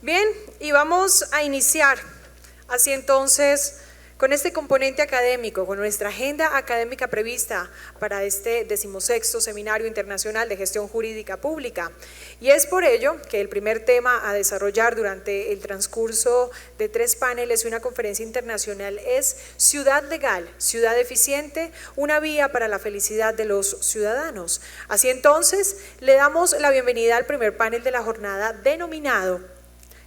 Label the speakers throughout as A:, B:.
A: Bien, y vamos a iniciar así entonces con este componente académico, con nuestra agenda académica prevista para este 16º Seminario Internacional de Gestión Jurídica Pública. Y es por ello que el primer tema a desarrollar durante el transcurso de 3 paneles y una conferencia internacional es Ciudad Legal, Ciudad Eficiente, una vía para la felicidad de los ciudadanos. Así entonces, le damos la bienvenida al primer panel de la jornada denominado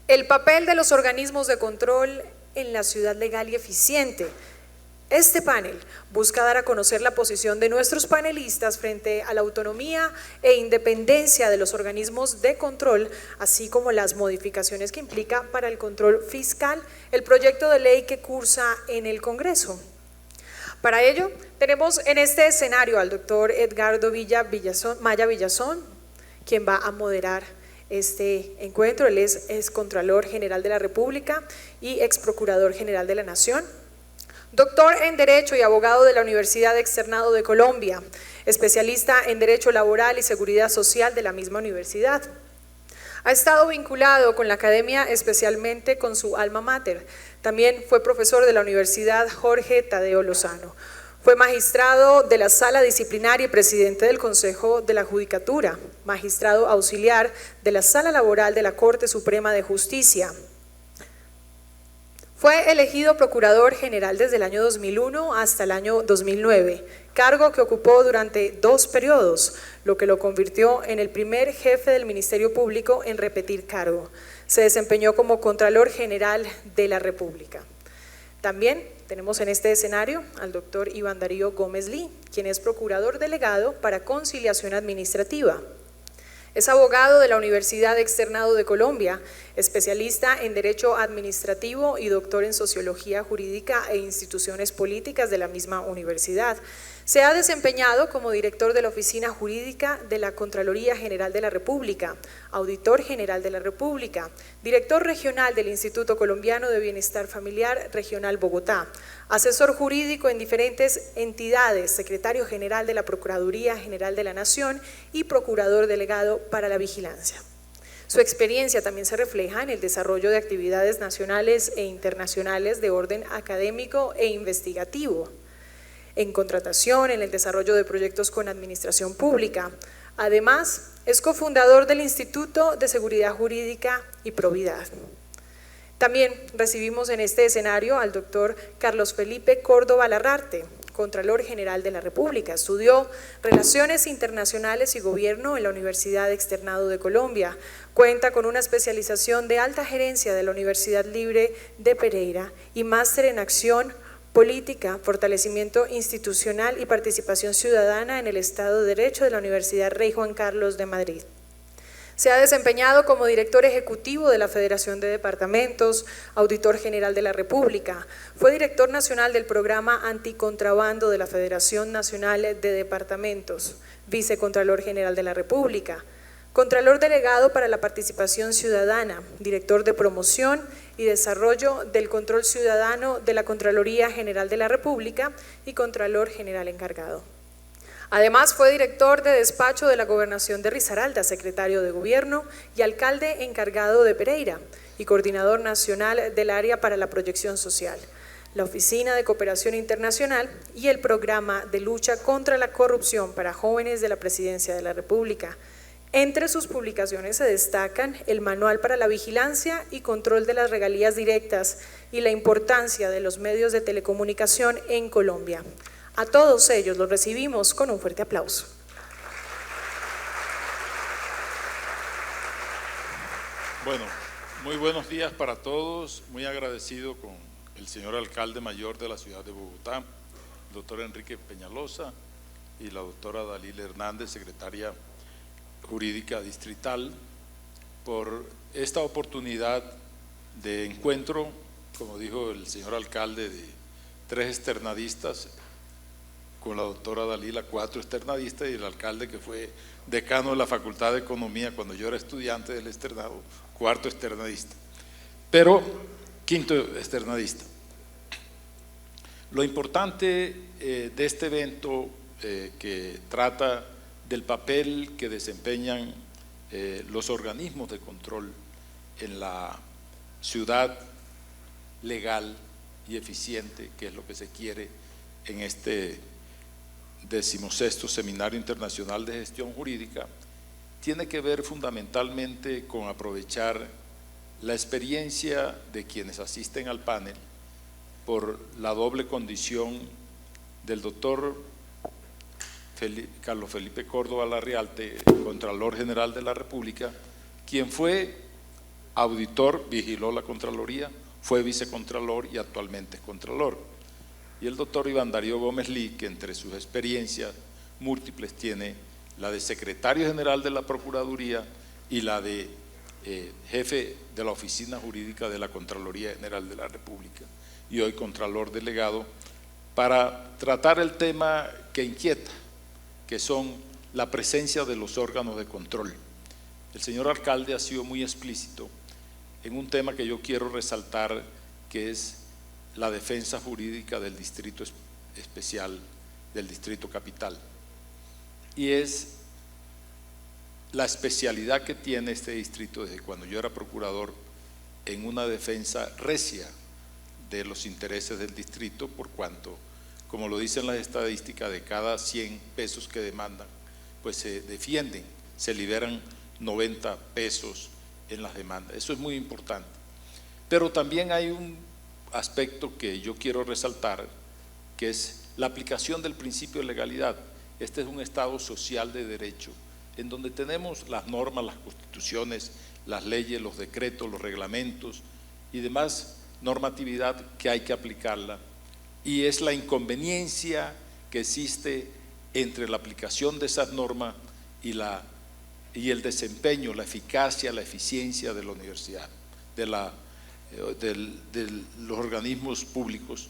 A: El papel de los organismos de control en la ciudad legal y eficiente. Este panel busca dar a conocer la posición de nuestros panelistas frente a la autonomía e independencia de los organismos de control, así como las modificaciones que implica para el control fiscal el proyecto de ley que cursa en el Congreso. Para ello, tenemos en este escenario al doctor Edgardo Maya Villazón, quien va a moderar este encuentro. Él es Contralor General de la República y ex Procurador General de la Nación, doctor en Derecho y abogado de la Universidad Externado de Colombia, especialista en Derecho Laboral y Seguridad Social de la misma universidad. Ha estado vinculado con la academia, especialmente con su alma mater. También fue profesor de la Universidad Jorge Tadeo Lozano. Fue magistrado de la Sala Disciplinaria y presidente del Consejo de la Judicatura, magistrado auxiliar de la Sala Laboral de la Corte Suprema de Justicia. Fue elegido Procurador General desde el año 2001 hasta el año 2009, cargo que ocupó durante 2 periodos, lo que lo convirtió en el primer jefe del Ministerio Público en repetir cargo. Se desempeñó como Contralor General de la República. También tenemos en este escenario al doctor Iván Darío Gómez Lee, quien es Procurador Delegado para Conciliación Administrativa. Es abogado de la Universidad Externado de Colombia, especialista en Derecho Administrativo y doctor en Sociología Jurídica e Instituciones Políticas de la misma universidad. Se ha desempeñado como director de la Oficina Jurídica de la Contraloría General de la República, auditor general de la República, director regional del Instituto Colombiano de Bienestar Familiar Regional Bogotá, asesor jurídico en diferentes entidades, secretario general de la Procuraduría General de la Nación y procurador delegado para la vigilancia. Su experiencia también se refleja en el desarrollo de actividades nacionales e internacionales de orden académico e investigativo, en contratación, en el desarrollo de proyectos con administración pública. Además, es cofundador del Instituto de Seguridad Jurídica y Probidad. También recibimos en este escenario al doctor Carlos Felipe Córdoba Larrarte, Contralor General de la República. Estudió Relaciones Internacionales y Gobierno en la Universidad Externado de Colombia. Cuenta con una especialización de alta gerencia de la Universidad Libre de Pereira y máster en Acción Política, Fortalecimiento Institucional y Participación Ciudadana en el Estado de Derecho de la Universidad Rey Juan Carlos de Madrid. Se ha desempeñado como director ejecutivo de la Federación de Departamentos, auditor general de la República. Fue director nacional del programa anticontrabando de la Federación Nacional de Departamentos, vicecontralor general de la República, Contralor Delegado para la Participación Ciudadana, Director de Promoción y Desarrollo del Control Ciudadano de la Contraloría General de la República y Contralor General Encargado. Además, fue director de despacho de la Gobernación de Risaralda, secretario de Gobierno y alcalde encargado de Pereira y coordinador nacional del área para la proyección social, la Oficina de Cooperación Internacional y el Programa de Lucha contra la Corrupción para Jóvenes de la Presidencia de la República. Entre sus publicaciones se destacan el Manual para la Vigilancia y Control de las Regalías Directas y la importancia de los medios de telecomunicación en Colombia. A todos ellos los recibimos con un fuerte aplauso.
B: Bueno, muy buenos días para todos. Muy agradecido con el señor alcalde mayor de la ciudad de Bogotá, el doctor Enrique Peñalosa, y la doctora Dalila Hernández, secretaria jurídica distrital, por esta oportunidad de encuentro, como dijo el señor alcalde, de 3 externadistas, con la doctora Dalila 4 externadistas y el alcalde, que fue decano de la Facultad de Economía cuando yo era estudiante del externado, 4º externadista, pero 5º externadista. Lo importante de este evento que trata del papel que desempeñan los organismos de control en la ciudad legal y eficiente, que es lo que se quiere en este 16º Seminario Internacional de Gestión Jurídica, tiene que ver fundamentalmente con aprovechar la experiencia de quienes asisten al panel por la doble condición del doctor Carlos Felipe Córdoba Larrialte, Contralor General de la República, quien fue auditor, vigiló la Contraloría, fue vicecontralor y actualmente es Contralor. Y el doctor Iván Darío Gómez Lee, que entre sus experiencias múltiples tiene la de secretario general de la Procuraduría y la de jefe de la Oficina Jurídica de la Contraloría General de la República, y hoy Contralor Delegado, para tratar el tema que inquieta, que son la presencia de los órganos de control. El señor alcalde ha sido muy explícito en un tema que yo quiero resaltar, que es la defensa jurídica del Distrito Especial, del Distrito Capital. Y es la especialidad que tiene este distrito desde cuando yo era procurador en una defensa recia de los intereses del distrito, por cuanto, como lo dicen las estadísticas, de cada 100 pesos que demandan, pues se defienden, se liberan 90 pesos en las demandas. Eso es muy importante. Pero también hay un aspecto que yo quiero resaltar, que es la aplicación del principio de legalidad. Este es un Estado social de derecho, en donde tenemos las normas, las constituciones, las leyes, los decretos, los reglamentos y demás normatividad que hay que aplicarla, y es la inconveniencia que existe entre la aplicación de esas normas y el desempeño, la eficacia, la eficiencia de la universidad, de los organismos públicos.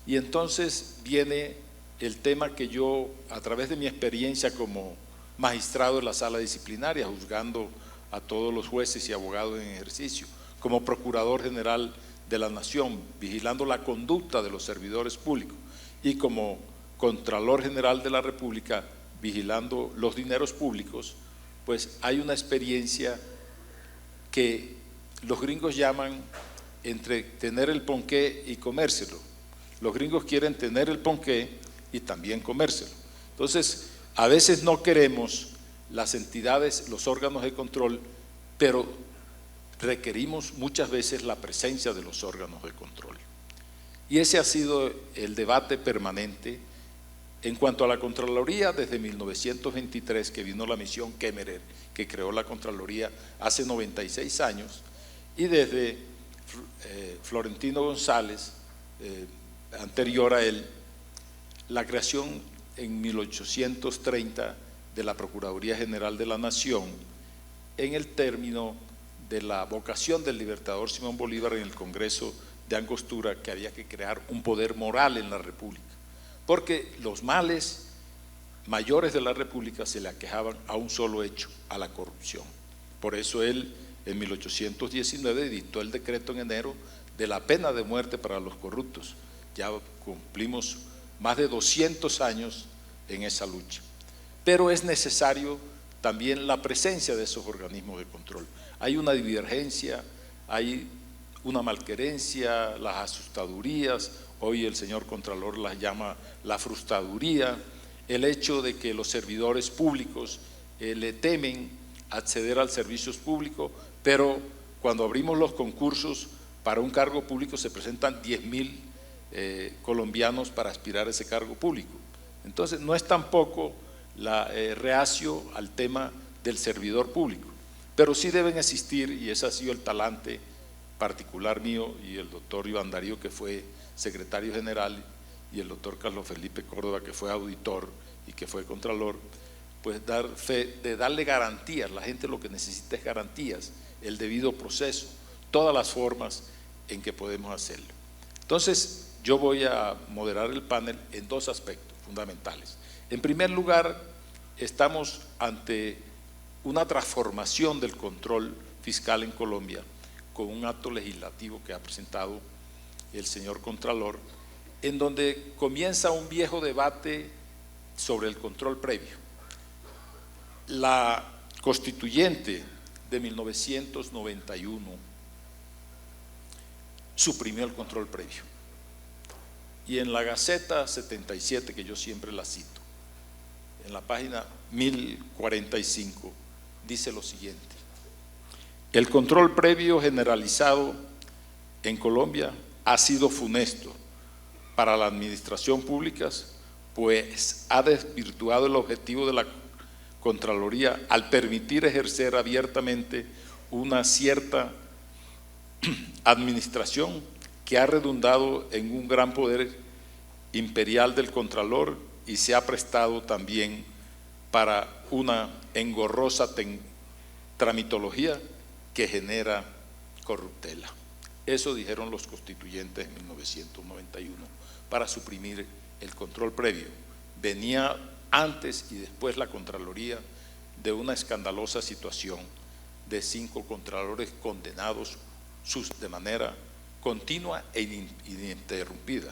B: Y entonces viene el tema que yo, a través de mi experiencia como magistrado de la sala disciplinaria, juzgando a todos los jueces y abogados en ejercicio, como procurador general de la Nación, vigilando la conducta de los servidores públicos, y como Contralor General de la República, vigilando los dineros públicos, pues hay una experiencia que los gringos llaman entre tener el ponqué y comérselo. Los gringos quieren tener el ponqué y también comérselo. Entonces, a veces no queremos las entidades, los órganos de control, pero requerimos muchas veces la presencia de los órganos de control. Y ese ha sido el debate permanente. En cuanto a la Contraloría, desde 1923, que vino la misión Kemmerer, que creó la Contraloría hace 96 años, y desde Florentino González, anterior a él, la creación en 1830 de la Procuraduría General de la Nación, en el término de la vocación del libertador Simón Bolívar en el Congreso de Angostura, que había que crear un poder moral en la República, porque los males mayores de la República se le aquejaban a un solo hecho, a la corrupción. Por eso él, en 1819, dictó el decreto en enero de la pena de muerte para los corruptos. Ya cumplimos más de 200 años en esa lucha. Pero es necesario también la presencia de esos organismos de control. Hay una divergencia, hay una malquerencia, las asustadurías, hoy el señor Contralor las llama la frustraduría, el hecho de que los servidores públicos le temen acceder al servicio público, pero cuando abrimos los concursos para un cargo público se presentan 10,000 colombianos para aspirar a ese cargo público. Entonces no es tampoco reacio al tema del servidor público, pero sí deben existir, y ese ha sido el talante particular mío y el doctor Iván Darío, que fue secretario general, y el doctor Carlos Felipe Córdoba, que fue auditor y que fue contralor, pues dar fe de darle garantías. La gente lo que necesita es garantías, el debido proceso, todas las formas en que podemos hacerlo. Entonces yo voy a moderar el panel en dos aspectos fundamentales. En primer lugar, estamos ante una transformación del control fiscal en Colombia con un acto legislativo que ha presentado el señor Contralor, en donde comienza un viejo debate sobre el control previo. La constituyente de 1991 suprimió el control previo. Y en la Gaceta 77, que yo siempre la cito, en la página 1045, dice lo siguiente: el control previo generalizado en Colombia ha sido funesto para la administración pública, pues ha desvirtuado el objetivo de la Contraloría al permitir ejercer abiertamente una cierta administración que ha redundado en un gran poder imperial del Contralor y se ha prestado también para una engorrosa tramitología que genera corruptela. Eso dijeron los constituyentes en 1991 para suprimir el control previo. Venía antes y después la Contraloría de una escandalosa situación de 5 contralores condenados de manera continua e ininterrumpida.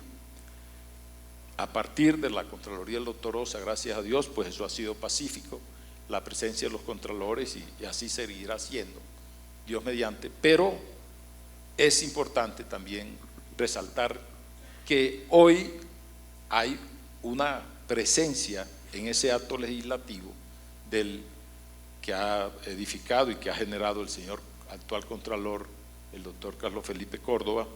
B: A partir de la Contraloría del doctor Osa, gracias a Dios, pues eso ha sido pacífico, la presencia de los contralores, y así seguirá siendo, Dios mediante. Pero es importante también resaltar que hoy hay una presencia en ese acto legislativo del que ha edificado y que ha generado el señor actual Contralor, el doctor Carlos Felipe Córdoba,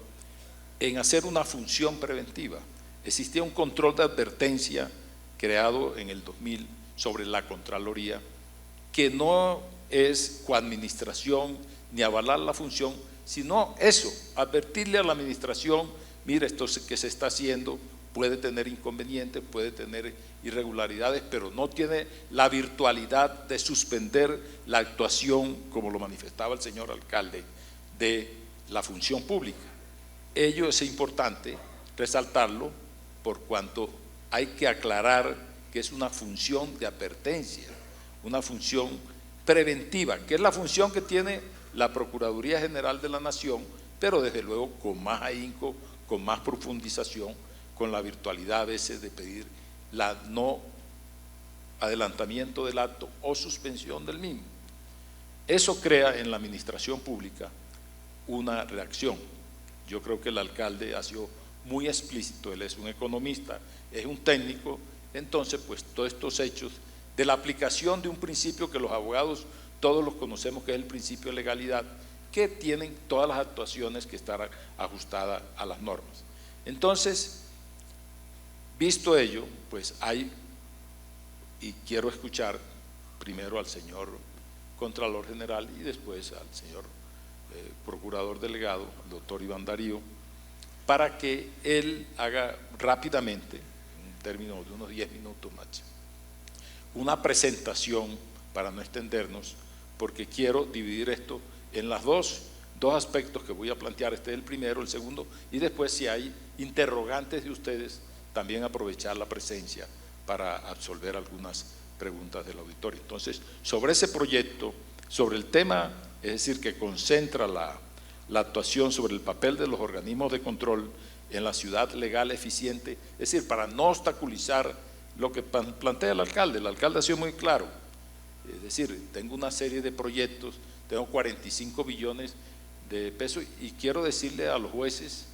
B: en hacer una función preventiva. Existía un control de advertencia creado en el 2000 sobre la Contraloría, que no es coadministración ni avalar la función, sino eso, advertirle a la administración: mire, esto que se está haciendo puede tener inconvenientes, puede tener irregularidades, pero no tiene la virtualidad de suspender la actuación, como lo manifestaba el señor alcalde, de la función pública. Ello es importante resaltarlo, por cuanto hay que aclarar que es una función de advertencia, una función preventiva, que es la función que tiene la Procuraduría General de la Nación, pero desde luego con más ahínco, con más profundización, con la virtualidad a veces de pedir la no adelantamiento del acto o suspensión del mismo. Eso crea en la administración pública una reacción. Yo creo que el alcalde ha sido muy explícito, él es un economista, es un técnico. Entonces, pues todos estos hechos de la aplicación de un principio que los abogados todos los conocemos, que es el principio de legalidad, que tienen todas las actuaciones que están ajustadas a las normas. Entonces, visto ello, pues hay, y quiero escuchar primero al señor Contralor General y después al señor Procurador Delegado, el doctor Iván Darío, para que él haga rápidamente, en términos de unos 10 minutos máximo, una presentación para no extendernos, porque quiero dividir esto en los dos aspectos que voy a plantear. Este es el primero, el segundo, y después, si hay interrogantes de ustedes, también aprovechar la presencia para absolver algunas preguntas del auditorio. Entonces, sobre ese proyecto, sobre el tema, es decir, que concentra la actuación sobre el papel de los organismos de control en la ciudad legal eficiente, es decir, para no obstaculizar lo que plantea el alcalde ha sido muy claro. Es decir, tengo una serie de proyectos, tengo 45 billones de pesos y quiero decirle a los jueces,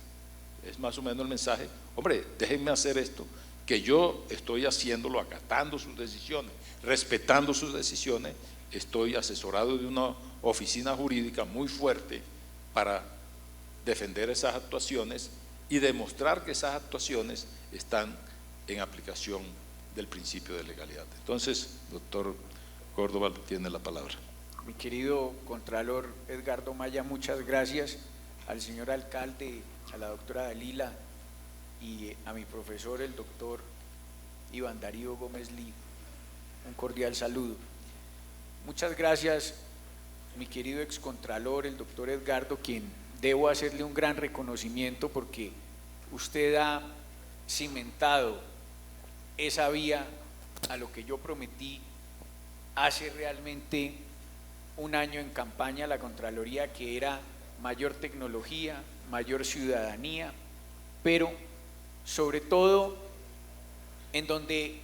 B: es más o menos el mensaje: hombre, déjenme hacer esto, que yo estoy haciéndolo, acatando sus decisiones, respetando sus decisiones, estoy asesorado de una oficina jurídica muy fuerte para defender esas actuaciones y demostrar que esas actuaciones están en aplicación del principio de legalidad. Entonces, doctor Córdoba tiene la palabra.
C: Mi querido Contralor Edgardo Maya, muchas gracias. Al señor alcalde, a la doctora Dalila y a mi profesor, el doctor Iván Darío Gómez Lee, un cordial saludo. Muchas gracias, mi querido excontralor, el doctor Edgardo, quien debo hacerle un gran reconocimiento porque usted ha cimentado esa vía a lo que yo prometí hace realmente un año en campaña a la Contraloría, que era mayor tecnología, mayor ciudadanía, pero sobre todo en donde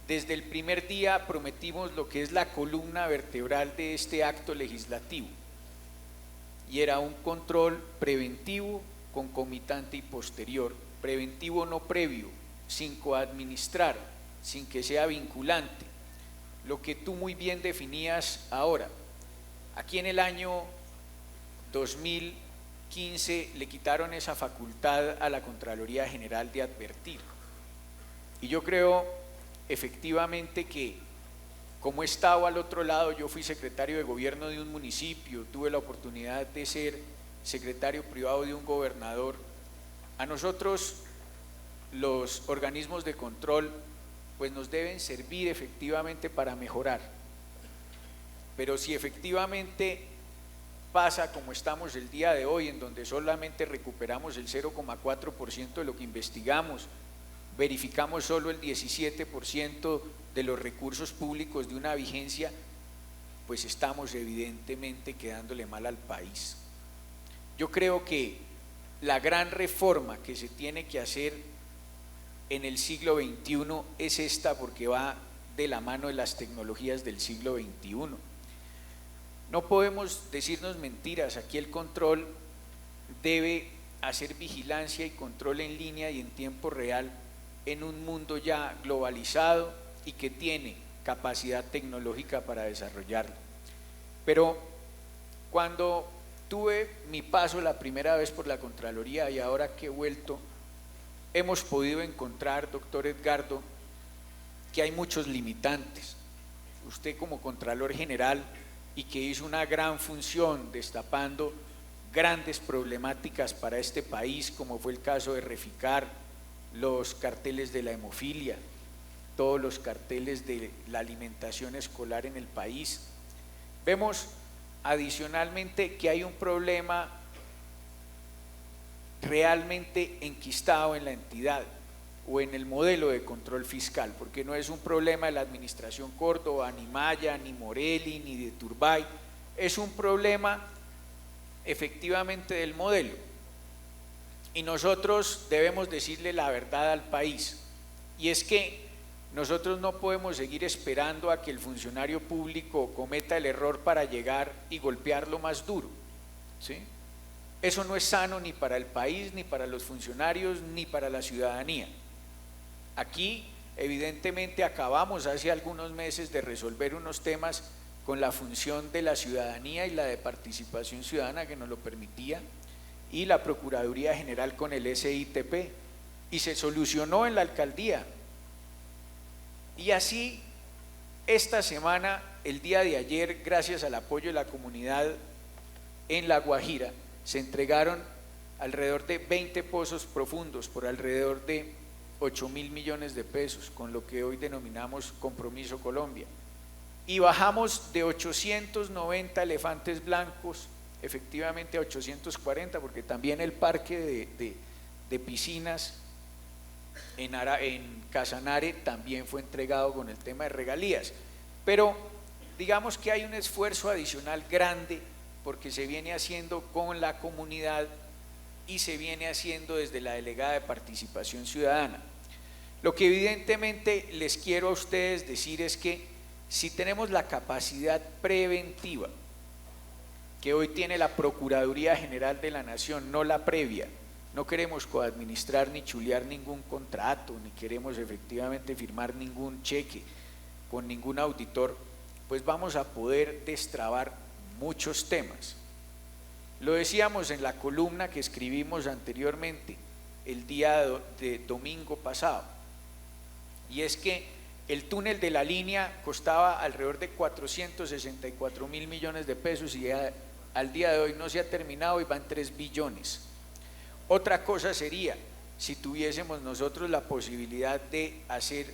C: desde el primer día prometimos lo que es la columna vertebral de este acto legislativo, y era un control preventivo concomitante y posterior, preventivo no previo, sin coadministrar, sin que sea vinculante, lo que tú muy bien definías ahora. Aquí en el año 2015 le quitaron esa facultad a la Contraloría General de advertir, y yo creo efectivamente que, como he estado al otro lado, yo fui secretario de gobierno de un municipio, tuve la oportunidad de ser secretario privado de un gobernador. A nosotros los organismos de control pues nos deben servir efectivamente para mejorar, pero si efectivamente pasa como estamos el día de hoy, en donde solamente recuperamos el 0,4% de lo que investigamos, verificamos solo el 17% de los recursos públicos de una vigencia, pues estamos evidentemente quedándole mal al país. Yo creo que la gran reforma que se tiene que hacer en el siglo XXI es esta, porque va de la mano de las tecnologías del siglo XXI. No podemos decirnos mentiras, aquí el control debe hacer vigilancia y control en línea y en tiempo real en un mundo ya globalizado y que tiene capacidad tecnológica para desarrollarlo. Pero cuando tuve mi paso la primera vez por la Contraloría y ahora que he vuelto, hemos podido encontrar, doctor Edgardo, que hay muchos limitantes. Usted como Contralor General, y que hizo una gran función destapando grandes problemáticas para este país, como fue el caso de Reficar, los carteles de la hemofilia, todos los carteles de la alimentación escolar en el país. Vemos adicionalmente que hay un problema realmente enquistado en la entidad o en el modelo de control fiscal, porque no es un problema de la administración Córdoba, ni Maya, ni Morelli, ni de Turbay, es un problema efectivamente del modelo. Y nosotros debemos decirle la verdad al país, y es que nosotros no podemos seguir esperando a que el funcionario público cometa el error para llegar y golpearlo más duro, ¿sí? Eso no es sano ni para el país, ni para los funcionarios, ni para la ciudadanía. Aquí evidentemente acabamos hace algunos meses de resolver unos temas con la función de la ciudadanía y la de participación ciudadana que nos lo permitía, y la Procuraduría General con el SITP, y se solucionó en la alcaldía. Y así esta semana, el día de ayer, gracias al apoyo de la comunidad en La Guajira, se entregaron alrededor de 20 pozos profundos por alrededor de 8.000 millones de pesos, con lo que hoy denominamos Compromiso Colombia, y bajamos de 890 elefantes blancos efectivamente a 840, porque también el parque de piscinas en Casanare también fue entregado con el tema de regalías. Pero digamos que hay un esfuerzo adicional grande, porque se viene haciendo con la comunidad y se viene haciendo desde la Delegada de Participación Ciudadana. Lo que evidentemente les quiero a ustedes decir es que si tenemos la capacidad preventiva que hoy tiene la Procuraduría General de la Nación, no la previa, no queremos coadministrar ni chulear ningún contrato, ni queremos efectivamente firmar ningún cheque con ningún auditor, pues vamos a poder destrabar muchos temas. Lo decíamos en la columna que escribimos anteriormente, el día de domingo pasado, y es que el túnel de la línea costaba alrededor de 464.000 millones de pesos y al día de hoy no se ha terminado y va en 3 billones. Otra cosa sería si tuviésemos nosotros la posibilidad de hacer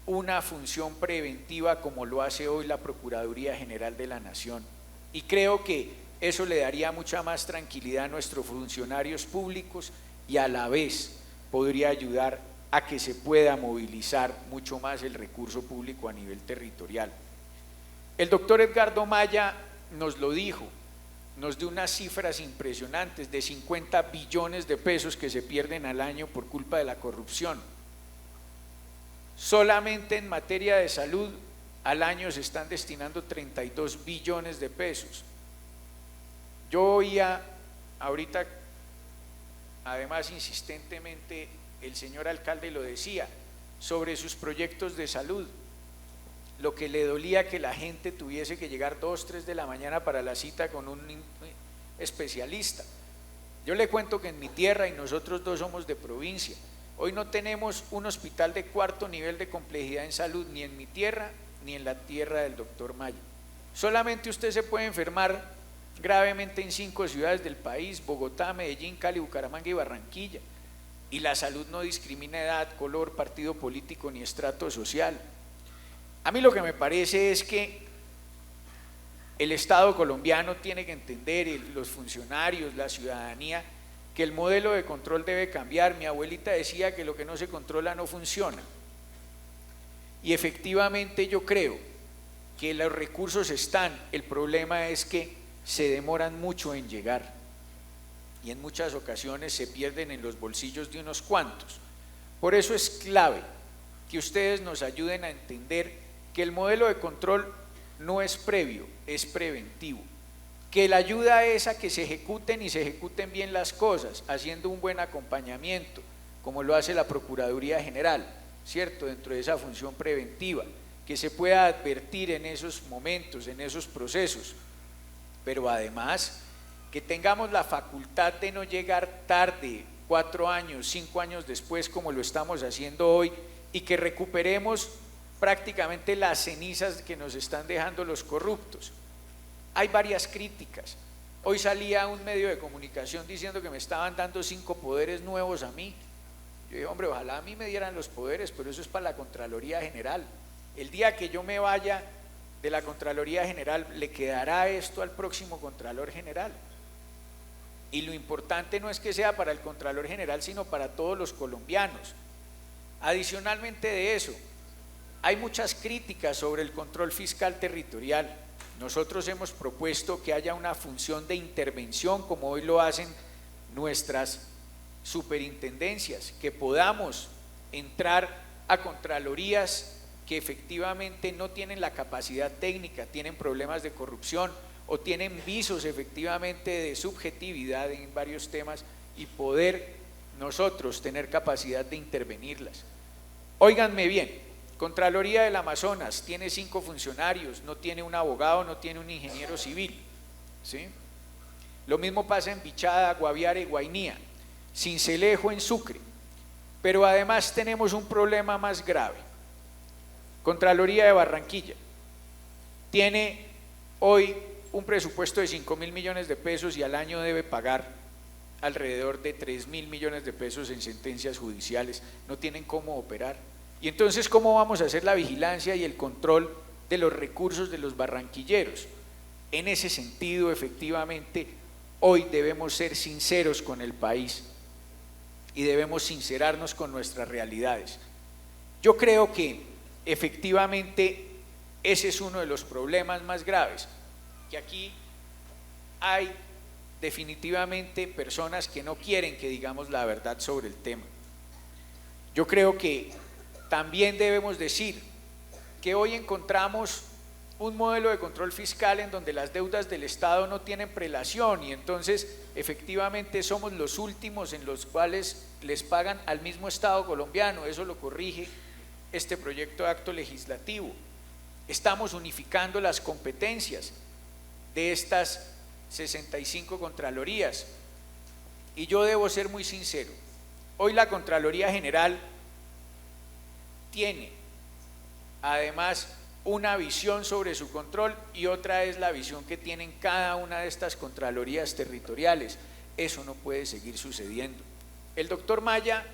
C: una función preventiva como lo hace hoy la Procuraduría General de la Nación, y creo que eso le daría mucha más tranquilidad a nuestros funcionarios públicos y a la vez podría ayudar a que se pueda movilizar mucho más el recurso público a nivel territorial. El doctor Edgardo Maya nos lo dijo, nos dio unas cifras impresionantes de 50 billones de pesos que se pierden al año por culpa de la corrupción. Solamente en materia de salud al año se están destinando 32 billones de pesos. Yo oía ahorita además insistentemente el señor alcalde lo decía, sobre sus proyectos de salud. Lo que le dolía que la gente tuviese que llegar 2, 3 de la mañana para la cita con un especialista. Yo le cuento que en mi tierra, y nosotros dos somos de provincia, hoy no tenemos un hospital de 4º nivel de complejidad en salud, ni en mi tierra, ni en la tierra del doctor Maya. Solamente usted se puede enfermar gravemente en 5 ciudades del país: Bogotá, Medellín, Cali, Bucaramanga y Barranquilla. Y la salud no discrimina edad, color, partido político ni estrato social. A mí lo que me parece es que el Estado colombiano tiene que entender, los funcionarios, la ciudadanía, que el modelo de control debe cambiar. Mi abuelita decía que lo que no se controla no funciona. Y efectivamente yo creo que los recursos están, el problema es que se demoran mucho en llegar y en muchas ocasiones se pierden en los bolsillos de unos cuantos. Por eso es clave que ustedes nos ayuden a entender que el modelo de control no es previo, es preventivo, que la ayuda es a que se ejecuten y se ejecuten bien las cosas, haciendo un buen acompañamiento, como lo hace la Procuraduría General, ¿cierto?, dentro de esa función preventiva, que se pueda advertir en esos momentos, en esos procesos, pero además que tengamos la facultad de no llegar tarde, 4 años, 5 años después, como lo estamos haciendo hoy, y que recuperemos prácticamente las cenizas que nos están dejando los corruptos. Hay varias críticas. Hoy salía un medio de comunicación diciendo que me estaban dando 5 poderes nuevos a mí. Yo dije, hombre, ojalá a mí me dieran los poderes, pero eso es para la Contraloría General. El día que yo me vaya de la Contraloría General, le quedará esto al próximo Contralor General. Y lo importante no es que sea para el Contralor General, sino para todos los colombianos. Adicionalmente de eso, hay muchas críticas sobre el control fiscal territorial. Nosotros hemos propuesto que haya una función de intervención, como hoy lo hacen nuestras superintendencias, que podamos entrar a contralorías que efectivamente no tienen la capacidad técnica, tienen problemas de corrupción o tienen visos efectivamente de subjetividad en varios temas, y poder nosotros tener capacidad de intervenirlas. Óiganme bien, Contraloría del Amazonas tiene 5 funcionarios, no tiene un abogado, no tiene un ingeniero civil, ¿sí? Lo mismo pasa en Bichada, Guaviare y Guainía, Sincelejo en Sucre, pero además tenemos un problema más grave. Contraloría de Barranquilla tiene hoy un presupuesto de 5.000 millones de pesos y al año debe pagar alrededor de 3.000 millones de pesos en sentencias judiciales. No tienen cómo operar. Y entonces, ¿cómo vamos a hacer la vigilancia y el control de los recursos de los barranquilleros? En ese sentido, efectivamente, hoy debemos ser sinceros con el país y debemos sincerarnos con nuestras realidades. Yo creo que efectivamente ese es uno de los problemas más graves, que aquí hay definitivamente personas que no quieren que digamos la verdad sobre el tema. Yo creo que también debemos decir que hoy encontramos un modelo de control fiscal en donde las deudas del Estado no tienen prelación, y entonces efectivamente somos los últimos en los cuales les pagan al mismo Estado colombiano. Eso lo corrige este proyecto de acto legislativo. Estamos unificando las competencias de estas 65 contralorías, y yo debo ser muy sincero, hoy la Contraloría General tiene además una visión sobre su control, y otra es la visión que tienen cada una de estas contralorías territoriales. Eso no puede seguir sucediendo. El doctor Maya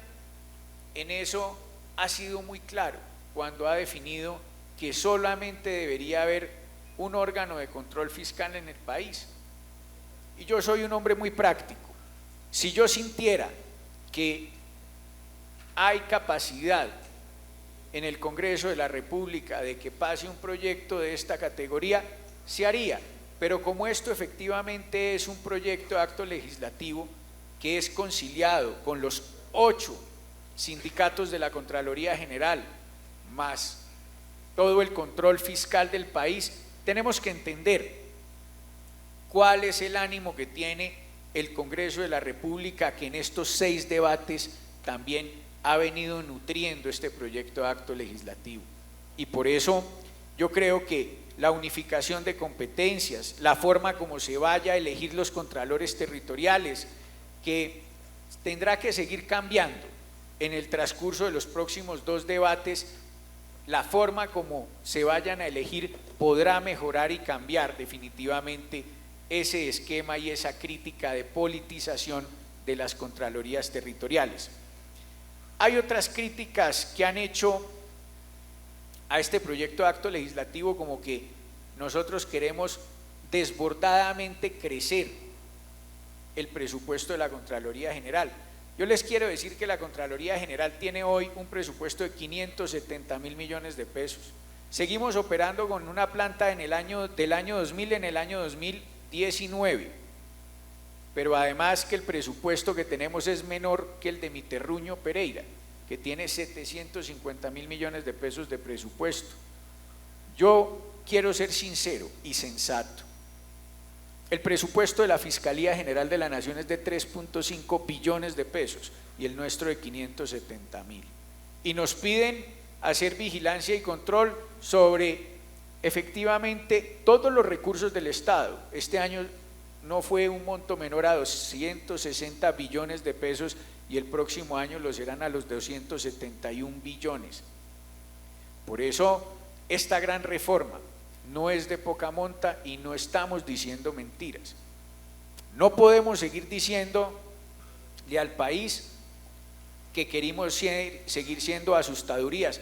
C: en eso ha sido muy claro cuando ha definido que solamente debería haber un órgano de control fiscal en el país. Y yo soy un hombre muy práctico. Si yo sintiera que hay capacidad en el Congreso de la República de que pase un proyecto de esta categoría, se haría, pero como esto efectivamente es un proyecto de acto legislativo que es conciliado con los 8 sindicatos de la Contraloría General, más todo el control fiscal del país, tenemos que entender cuál es el ánimo que tiene el Congreso de la República, que en estos 6 debates también ha venido nutriendo este proyecto de acto legislativo. Y por eso yo creo que la unificación de competencias, la forma como se vaya a elegir los contralores territoriales, que tendrá que seguir cambiando en el transcurso de los próximos 2 debates, la forma como se vayan a elegir podrá mejorar y cambiar definitivamente ese esquema y esa crítica de politización de las contralorías territoriales. Hay otras críticas que han hecho a este proyecto de acto legislativo, como que nosotros queremos desbordadamente crecer el presupuesto de la Contraloría General. Yo les quiero decir que la Contraloría General tiene hoy un presupuesto de 570.000 millones de pesos. Seguimos operando con una planta del año 2000 en el año 2019, pero además que el presupuesto que tenemos es menor que el de mi terruño Pereira, que tiene 750.000 millones de pesos de presupuesto. Yo quiero ser sincero y sensato. El presupuesto de la Fiscalía General de la Nación es de 3.5 billones de pesos y el nuestro de 570.000. Y nos piden hacer vigilancia y control sobre efectivamente todos los recursos del Estado. Este año no fue un monto menor a 260 billones de pesos y el próximo año lo serán a los 271 billones. Por eso esta gran reforma no es de poca monta y no estamos diciendo mentiras. No podemos seguir diciéndole al país que queremos seguir siendo asustadurías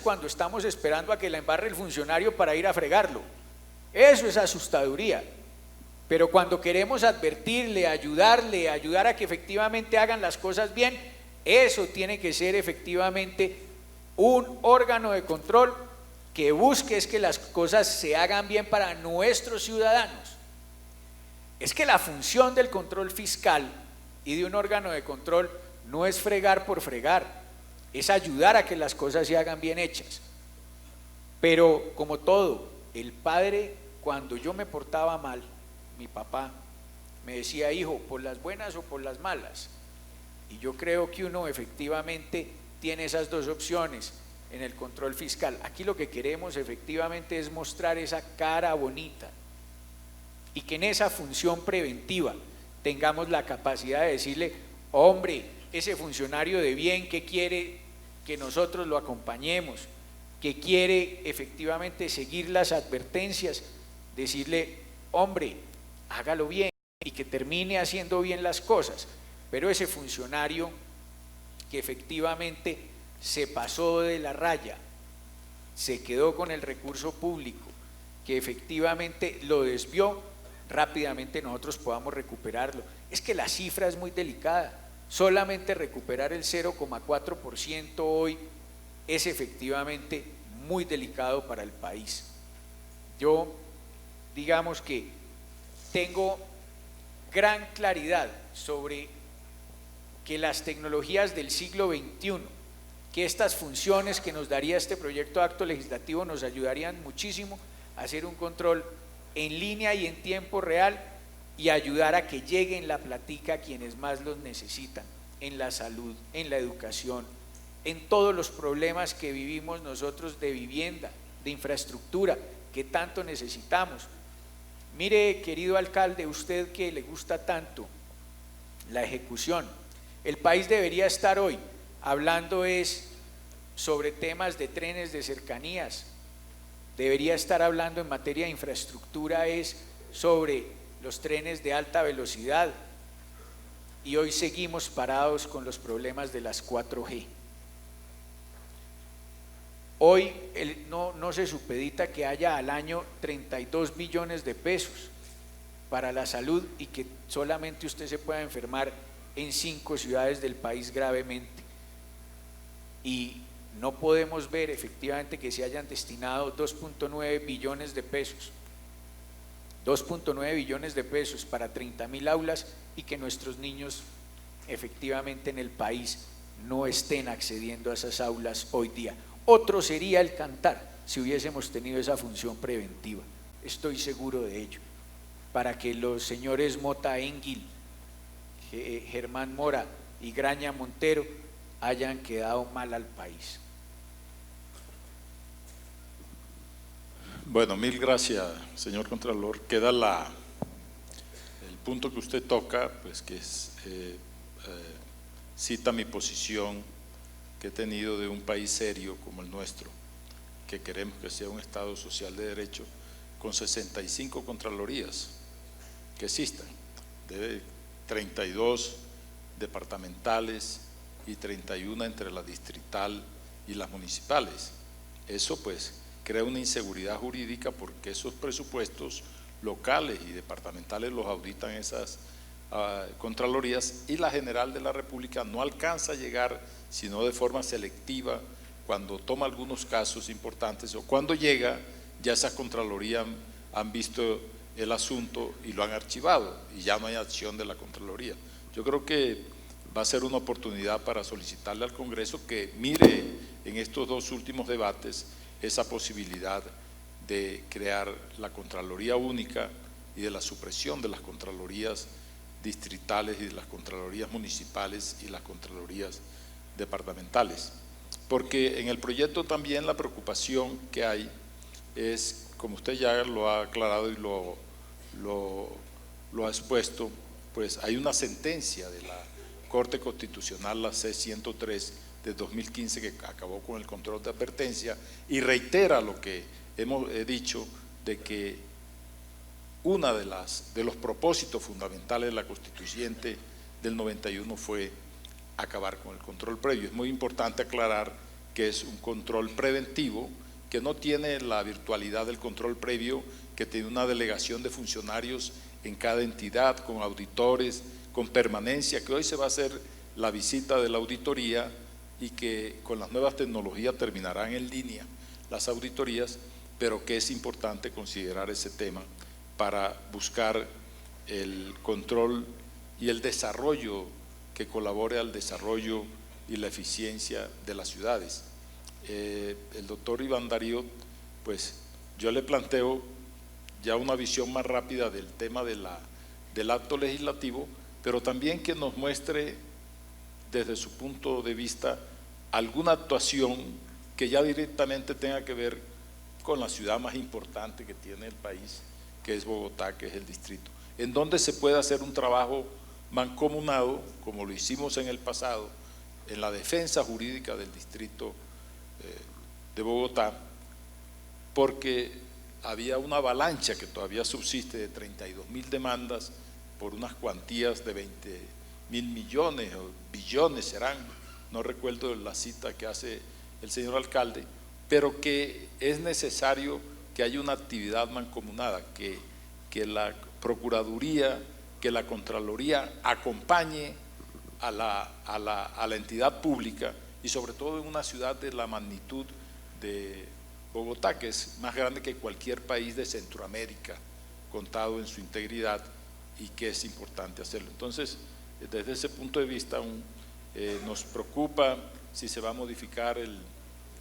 C: cuando estamos esperando a que la embarre el funcionario para ir a fregarlo. Eso es asustaduría. Pero cuando queremos advertirle, ayudar a que efectivamente hagan las cosas bien, eso tiene que ser efectivamente un órgano de control que busque es que las cosas se hagan bien para nuestros ciudadanos. Es que la función del control fiscal y de un órgano de control no es fregar por fregar, es ayudar a que las cosas se hagan bien hechas. Pero como todo, el padre, cuando yo me portaba mal, mi papá me decía: hijo, por las buenas o por las malas. Y yo creo que uno efectivamente tiene esas dos opciones en el control fiscal. Aquí lo que queremos efectivamente es mostrar esa cara bonita y que en esa función preventiva tengamos la capacidad de decirle: hombre, ese funcionario de bien que quiere que nosotros lo acompañemos, que quiere efectivamente seguir las advertencias, decirle: hombre, hágalo bien y que termine haciendo bien las cosas. Pero ese funcionario que efectivamente se pasó de la raya, se quedó con el recurso público, que efectivamente lo desvió, rápidamente nosotros podamos recuperarlo. Es que la cifra es muy delicada, solamente recuperar el 0,4% hoy es efectivamente muy delicado para el país. Yo, digamos que tengo gran claridad sobre que las tecnologías del siglo XXI, que estas funciones que nos daría este proyecto de acto legislativo nos ayudarían muchísimo a hacer un control en línea y en tiempo real y ayudar a que lleguen la platica a quienes más los necesitan, en la salud, en la educación, en todos los problemas que vivimos nosotros de vivienda, de infraestructura, que tanto necesitamos. Mire, querido alcalde, usted que le gusta tanto la ejecución, el país debería estar hoy hablando sobre temas de trenes de cercanías, debería estar hablando en materia de infraestructura sobre los trenes de alta velocidad, y hoy seguimos parados con los problemas de las 4G. Hoy no se supedita que haya al año 32 billones de pesos para la salud y que solamente usted se pueda enfermar en 5 ciudades del país gravemente. Y no podemos ver efectivamente que se hayan destinado 2.9 billones de pesos, 2.9 billones de pesos para 30.000 aulas y que nuestros niños efectivamente en el país no estén accediendo a esas aulas hoy día. Otro sería el cantar si hubiésemos tenido esa función preventiva, estoy seguro de ello. para que los señores Mota Enguil, Germán Mora y Graña Montero hayan quedado mal al país.
B: Bueno, mil gracias, señor Contralor. Queda el punto que usted toca, pues que es, cita mi posición que he tenido de un país serio como el nuestro, que queremos que sea un Estado social de derecho, con 65 contralorías que existan, de 32 departamentales y 31 entre la distrital y las municipales. Eso pues crea una inseguridad jurídica porque esos presupuestos locales y departamentales los auditan esas contralorías, y la General de la República no alcanza a llegar sino de forma selectiva cuando toma algunos casos importantes, o cuando llega ya esas contralorías han visto el asunto y lo han archivado y ya no hay acción de la Contraloría. Yo creo que va a ser una oportunidad para solicitarle al Congreso que mire en estos dos últimos debates esa posibilidad de crear la Contraloría Única y de la supresión de las Contralorías distritales y de las Contralorías municipales y las Contralorías departamentales. Porque en el proyecto también la preocupación que hay es, como usted ya lo ha aclarado y lo ha expuesto, pues hay una sentencia de la Corte Constitucional, la C-103 de 2015, que acabó con el control de advertencia y reitera lo que hemos dicho, de que una de los propósitos fundamentales de la Constituyente del 91 fue acabar con el control previo. Es muy importante aclarar que es un control preventivo, que no tiene la virtualidad del control previo, que tiene una delegación de funcionarios en cada entidad, con auditores, con permanencia, que hoy se va a hacer la visita de la auditoría y que con las nuevas tecnologías terminarán en línea las auditorías, pero que es importante considerar ese tema para buscar el control y el desarrollo que colabore al desarrollo y la eficiencia de las ciudades. El doctor Iván Darío, pues yo le planteo ya una visión más rápida del tema del acto legislativo, pero también que nos muestre desde su punto de vista alguna actuación que ya directamente tenga que ver con la ciudad más importante que tiene el país, que es Bogotá, que es el distrito, en donde se puede hacer un trabajo mancomunado, como lo hicimos en el pasado, en la defensa jurídica del distrito de Bogotá, porque había una avalancha que todavía subsiste de 32.000 demandas por unas cuantías de 20.000 millones o billones serán, no recuerdo la cita que hace el señor alcalde, pero que es necesario que haya una actividad mancomunada, que la Procuraduría, que la Contraloría acompañe a la entidad pública, y sobre todo en una ciudad de la magnitud de Bogotá, que es más grande que cualquier país de Centroamérica, contado en su integridad, y que es importante hacerlo. Entonces, desde ese punto de vista, nos preocupa si se va a modificar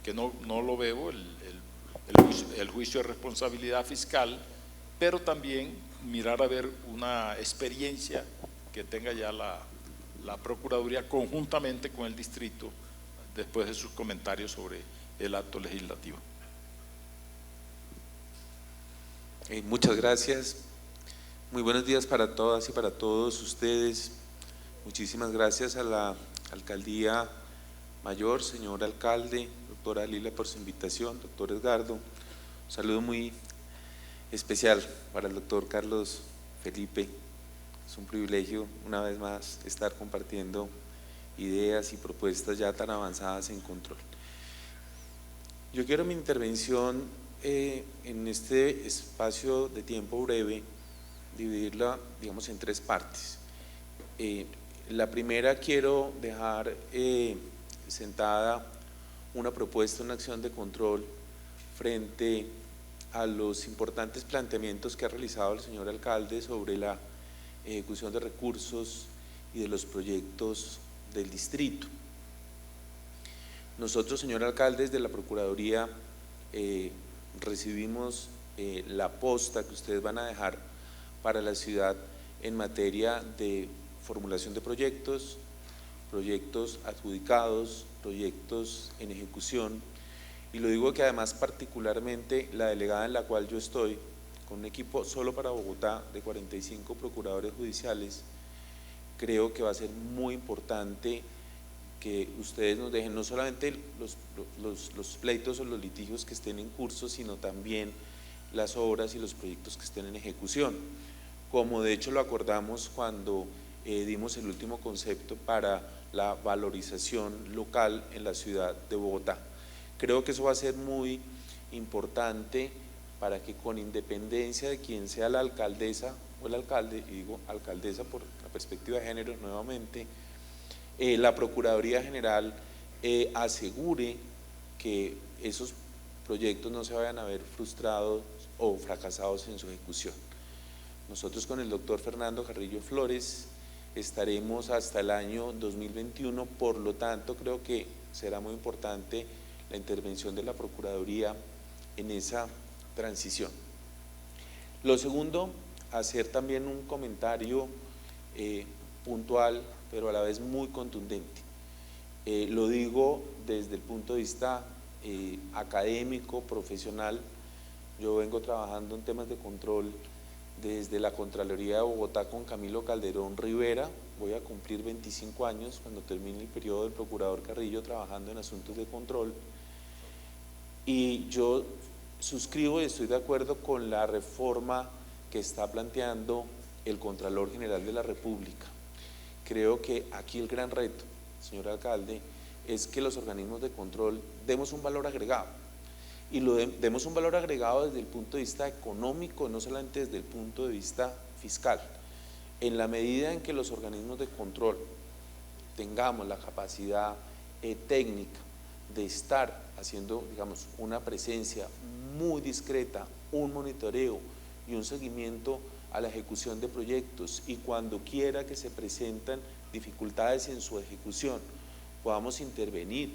B: que no lo veo, el juicio de responsabilidad fiscal, pero también mirar a ver una experiencia que tenga ya la Procuraduría conjuntamente con el distrito, después de sus comentarios sobre el acto legislativo.
D: Muchas gracias. Muy buenos días para todas y para todos ustedes. Muchísimas gracias a la Alcaldía Mayor, señor alcalde, doctora Lila, por su invitación, doctor Edgardo. Un saludo muy especial para el doctor Carlos Felipe. Es un privilegio una vez más estar compartiendo ideas y propuestas ya tan avanzadas en control. Yo quiero mi intervención en este espacio de tiempo breve dividirla, digamos, en tres partes. La primera, quiero dejar sentada una propuesta, una acción de control frente a los importantes planteamientos que ha realizado el señor alcalde sobre la ejecución de recursos y de los proyectos del distrito. Nosotros, señor alcalde, desde la Procuraduría recibimos la posta que ustedes van a dejar para la ciudad en materia de formulación de proyectos, proyectos adjudicados, proyectos en ejecución, y lo digo que además particularmente la delegada en la cual yo estoy, con un equipo solo para Bogotá de 45 procuradores judiciales, creo que va a ser muy importante que ustedes nos dejen no solamente los pleitos o los litigios que estén en curso, sino también las obras y los proyectos que estén en ejecución, como de hecho lo acordamos cuando dimos el último concepto para la valorización local en la ciudad de Bogotá. Creo que eso va a ser muy importante para que, con independencia de quién sea la alcaldesa o el alcalde, y digo alcaldesa por la perspectiva de género nuevamente, la Procuraduría General asegure que esos proyectos no se vayan a ver frustrados o fracasados en su ejecución. Nosotros con el doctor Fernando Carrillo Flores estaremos hasta el año 2021, por lo tanto creo que será muy importante la intervención de la Procuraduría en esa transición. Lo segundo, hacer también un comentario puntual, pero a la vez muy contundente. Lo digo desde el punto de vista académico, profesional. Yo vengo trabajando en temas de control desde la Contraloría de Bogotá con Camilo Calderón Rivera. Voy a cumplir 25 años cuando termine el periodo del procurador Carrillo trabajando en asuntos de control, y yo suscribo y estoy de acuerdo con la reforma que está planteando el Contralor General de la República. Creo que aquí el gran reto, señor alcalde, es que los organismos de control demos un valor agregado, y demos un valor agregado desde el punto de vista económico, no solamente desde el punto de vista fiscal. En la medida en que los organismos de control tengamos la capacidad técnica de estar haciendo, digamos, una presencia muy discreta, un monitoreo y un seguimiento a la ejecución de proyectos, y cuando quiera que se presentan dificultades en su ejecución podamos intervenir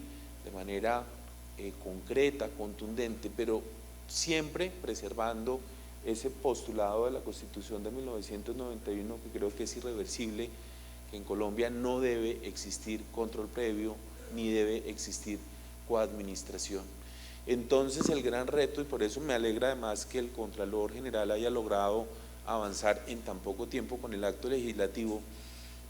D: de manera concreta, contundente, pero siempre preservando ese postulado de la Constitución de 1991, que creo que es irreversible, que en Colombia no debe existir control previo ni debe existir coadministración. Entonces el gran reto, y por eso me alegra además que el Contralor General haya logrado avanzar en tan poco tiempo con el acto legislativo,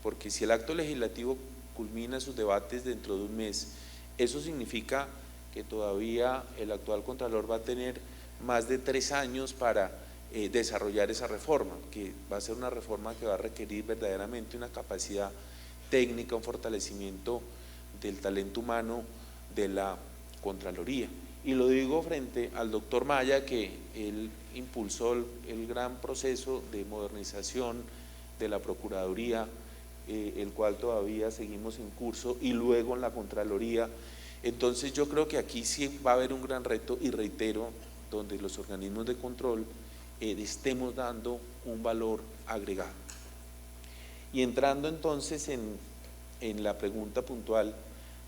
D: porque si el acto legislativo culmina sus debates dentro de un mes, eso significa que todavía el actual Contralor va a tener más de 3 años para desarrollar esa reforma, que va a ser una reforma que va a requerir verdaderamente una capacidad técnica, un fortalecimiento del talento humano de la Contraloría. Y lo digo frente al doctor Maya, que él impulsó el gran proceso de modernización de la Procuraduría, el cual todavía seguimos en curso, y luego en la Contraloría. Entonces yo creo que aquí sí va a haber un gran reto, y reitero, donde los organismos de control estemos dando un valor agregado. Y entrando entonces en la pregunta puntual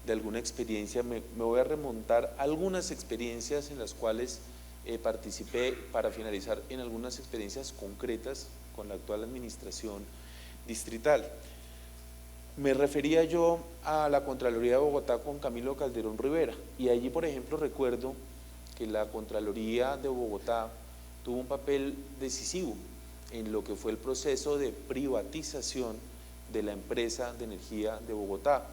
D: de alguna experiencia, me voy a remontar a algunas experiencias en las cuales participé, para finalizar en algunas experiencias concretas con la actual administración distrital. Me refería yo a la Contraloría de Bogotá con Camilo Calderón Rivera, y allí, por ejemplo, recuerdo que la Contraloría de Bogotá tuvo un papel decisivo en lo que fue el proceso de privatización de la empresa de energía de Bogotá,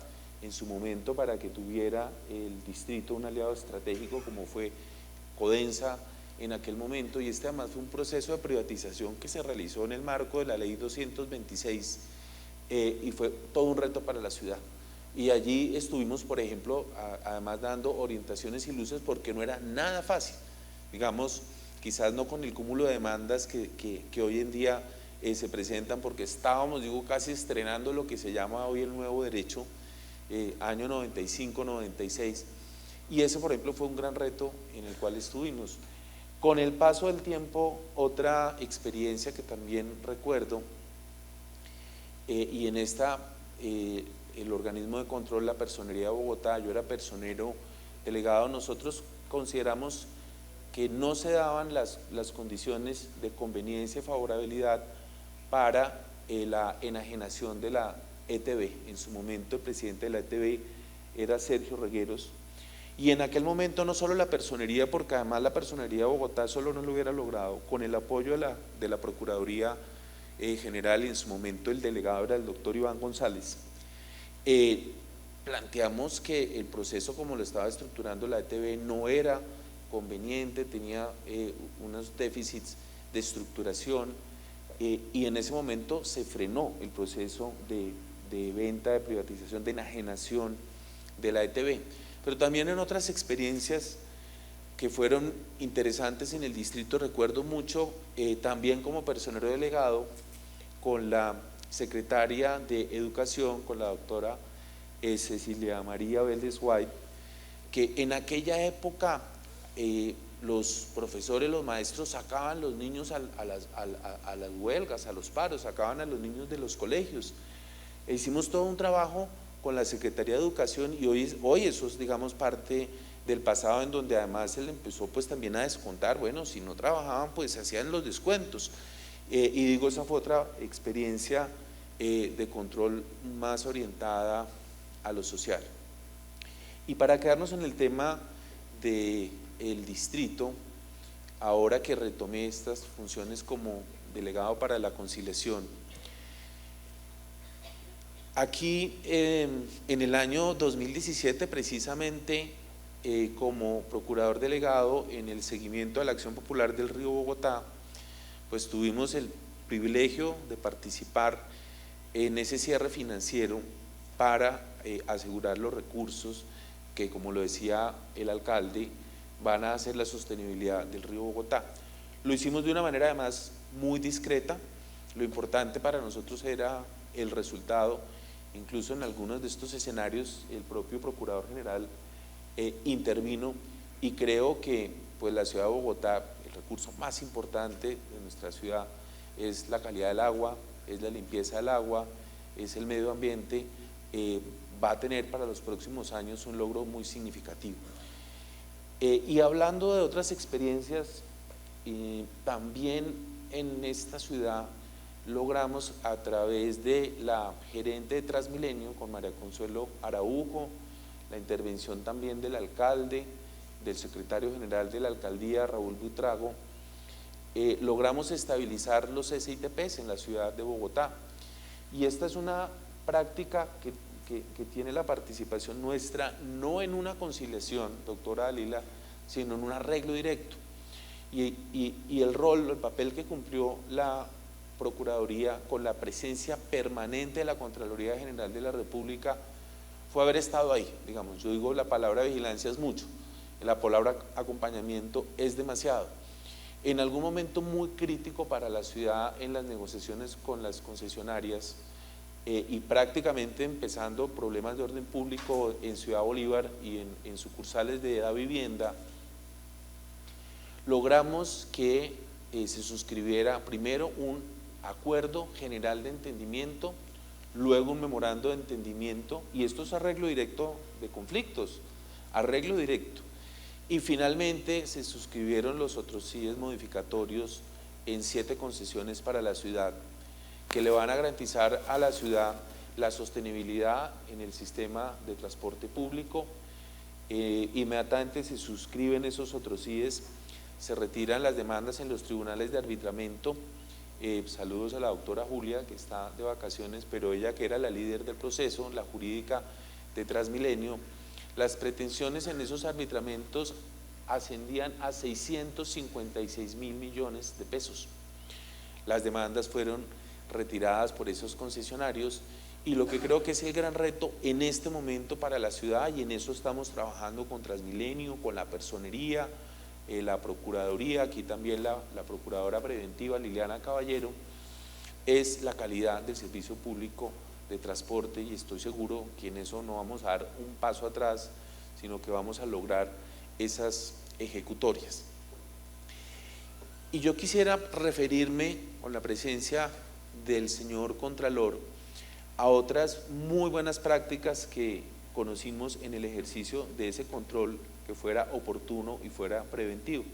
D: en su momento, para que tuviera el distrito un aliado estratégico como fue Codensa en aquel momento. Y este además fue un proceso de privatización que se realizó en el marco de la ley 226 y fue todo un reto para la ciudad. Y allí estuvimos, por ejemplo, además dando orientaciones y luces, porque no era nada fácil, digamos, quizás no con el cúmulo de demandas que hoy en día se presentan, porque estábamos, digo, casi estrenando lo que se llama hoy el nuevo derecho, año 95, 96, y ese, por ejemplo, fue un gran reto en el cual estuvimos. Con el paso del tiempo, otra experiencia que también recuerdo, y en esta, el organismo de control, la Personería de Bogotá, yo era personero delegado, nosotros consideramos que no se daban las condiciones de conveniencia y favorabilidad para la enajenación de la ETB. En su momento el presidente de la ETB era Sergio Regueros, y en aquel momento no solo la personería, porque además la personería de Bogotá solo no lo hubiera logrado, con el apoyo de la Procuraduría General, y en su momento el delegado era el doctor Iván González, planteamos que el proceso como lo estaba estructurando la ETB no era conveniente, tenía unos déficits de estructuración, y en ese momento se frenó el proceso de venta, de privatización, de enajenación de la ETB. Pero también en otras experiencias que fueron interesantes en el distrito, recuerdo mucho también como personero delegado con la secretaria de Educación, con la doctora Cecilia María Vélez White, que en aquella época los profesores, los maestros sacaban los niños a las huelgas, a los paros, sacaban a los niños de los colegios. Hicimos todo un trabajo con la Secretaría de Educación, y hoy eso es, digamos, parte del pasado, en donde además se le empezó pues también a descontar. Bueno, si no trabajaban pues se hacían los descuentos, y digo, esa fue otra experiencia de control más orientada a lo social. Y para quedarnos en el tema del distrito, ahora que retomé estas funciones como delegado para la conciliación, aquí en el año 2017 precisamente, como procurador delegado en el seguimiento a la acción popular del Río Bogotá, pues tuvimos el privilegio de participar en ese cierre financiero para asegurar los recursos que, como lo decía el alcalde, van a hacer la sostenibilidad del Río Bogotá. Lo hicimos de una manera además muy discreta. Lo importante para nosotros era el resultado. Incluso en algunos de estos escenarios el propio Procurador General intervino, y creo que pues la ciudad de Bogotá, el recurso más importante de nuestra ciudad es la calidad del agua, es la limpieza del agua, es el medio ambiente. Va a tener para los próximos años un logro muy significativo. Y hablando de otras experiencias, también en esta ciudad logramos, a través de la gerente de Transmilenio, con María Consuelo Araujo, la intervención también del alcalde, del secretario general de la alcaldía, Raúl Buitrago, logramos estabilizar los SITPs en la ciudad de Bogotá. Y esta es una práctica que tiene la participación nuestra, no en una conciliación, doctora Dalila, sino en un arreglo directo. Y el rol, el papel que cumplió la Procuraduría con la presencia permanente de la Contraloría General de la República fue haber estado ahí. Digamos, yo digo, la palabra vigilancia es mucho, la palabra acompañamiento es demasiado. En algún momento muy crítico para la ciudad en las negociaciones con las concesionarias, y prácticamente empezando problemas de orden público en Ciudad Bolívar y en sucursales de Da Vivienda, logramos que se suscribiera primero un acuerdo general de entendimiento, luego un memorando de entendimiento, y esto es arreglo directo de conflictos, arreglo directo, y finalmente se suscribieron los otros CIEs modificatorios en 7 concesiones para la ciudad, que le van a garantizar a la ciudad la sostenibilidad en el sistema de transporte público. Inmediatamente se suscriben esos otros CIEs, se retiran las demandas en los tribunales de arbitramiento. Saludos a la doctora Julia, que está de vacaciones, pero ella, que era la líder del proceso, la jurídica de Transmilenio. Las pretensiones en esos arbitramientos ascendían a 656.000 millones de pesos. Las demandas fueron retiradas por esos concesionarios, y lo que creo que es el gran reto en este momento para la ciudad, y en eso estamos trabajando con Transmilenio, con la personería, la Procuraduría, aquí también la Procuradora Preventiva Liliana Caballero, es la calidad del servicio público de transporte, y estoy seguro que en eso no vamos a dar un paso atrás, sino que vamos a lograr esas ejecutorias. Y yo quisiera referirme, con la presencia del señor Contralor, a otras muy buenas prácticas que conocimos en el ejercicio de ese control, que fuera oportuno y fuera preventivo.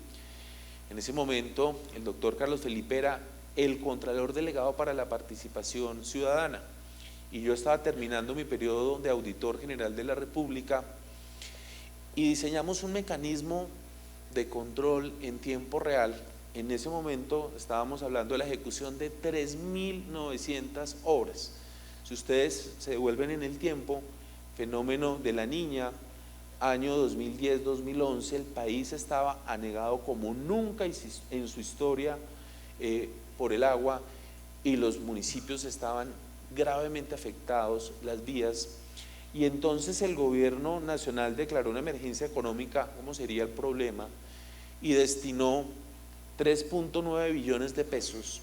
D: En ese momento el doctor Carlos Felipe era el Contralor Delegado para la Participación Ciudadana. Y yo estaba terminando mi periodo de Auditor General de la República y diseñamos un mecanismo de control en tiempo real. En ese momento estábamos hablando de la ejecución de 3.900 obras. Si ustedes se devuelven en el tiempo, fenómeno de la Niña, año 2010-2011, el país estaba anegado como nunca en su historia por el agua, y los municipios estaban gravemente afectados, las vías, y entonces el gobierno nacional declaró una emergencia económica, ¿cómo sería el problema? Y destinó 3.9 billones de pesos,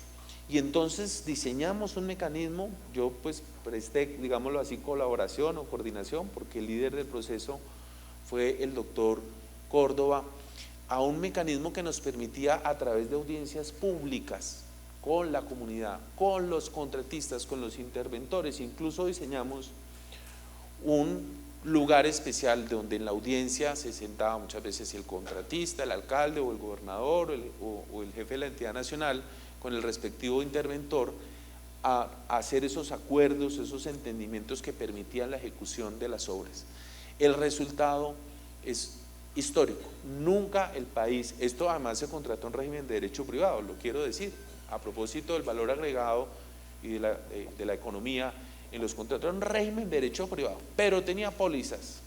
D: y entonces diseñamos un mecanismo. Yo pues presté, digámoslo así, colaboración o coordinación, porque el líder del proceso fue el doctor Córdoba, a un mecanismo que nos permitía, a través de audiencias públicas con la comunidad, con los contratistas, con los interventores, incluso diseñamos un lugar especial donde en la audiencia se sentaba muchas veces el contratista, el alcalde o el gobernador o el jefe de la entidad nacional con el respectivo interventor, a hacer esos acuerdos, esos entendimientos que permitían la ejecución de las obras. El resultado es histórico. Nunca el país, esto además se contrató en régimen de derecho privado, lo quiero decir, a propósito del valor agregado y de la economía, en los contratos en régimen de derecho privado, pero tenía pólizas,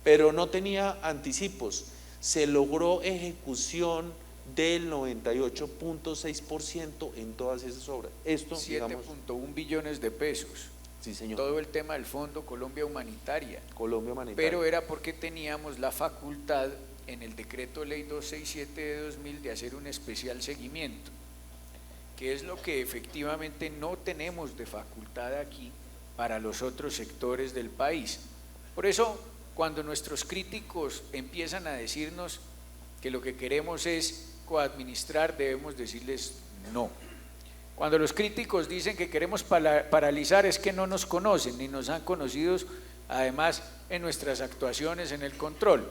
D: pero no tenía anticipos. Se logró ejecución del 98.6% en todas esas obras. Esto,
C: 7.1 billones de pesos.
D: Sí, señor.
C: Todo el tema del Fondo Colombia Humanitaria.
D: Colombia Humanitaria.
C: Pero era porque teníamos la facultad en el decreto ley 267 de 2000 de hacer un especial seguimiento, que es lo que efectivamente no tenemos de facultad aquí para los otros sectores del país. Por eso, cuando nuestros críticos empiezan a decirnos que lo que queremos es coadministrar, debemos decirles no. Cuando los críticos dicen que queremos paralizar, es que no nos conocen, ni nos han conocido además en nuestras actuaciones en el control.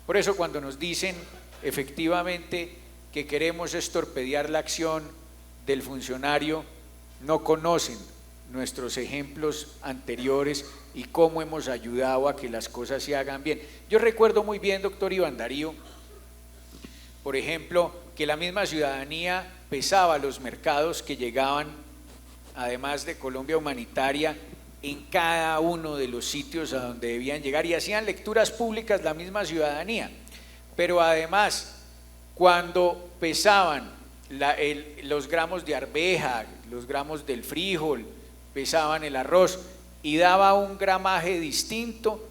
C: Por eso, cuando nos dicen efectivamente que queremos torpedear la acción del funcionario, no conocen nuestros ejemplos anteriores y cómo hemos ayudado a que las cosas se hagan bien. Yo recuerdo muy bien, doctor Iván Darío, por ejemplo, que la misma ciudadanía pesaba los mercados que llegaban, además de Colombia Humanitaria, en cada uno de los sitios a donde debían llegar, y hacían lecturas públicas la misma ciudadanía. Pero además, cuando pesaban los gramos de arveja, los gramos del frijol, pesaban el arroz y daba un gramaje distinto,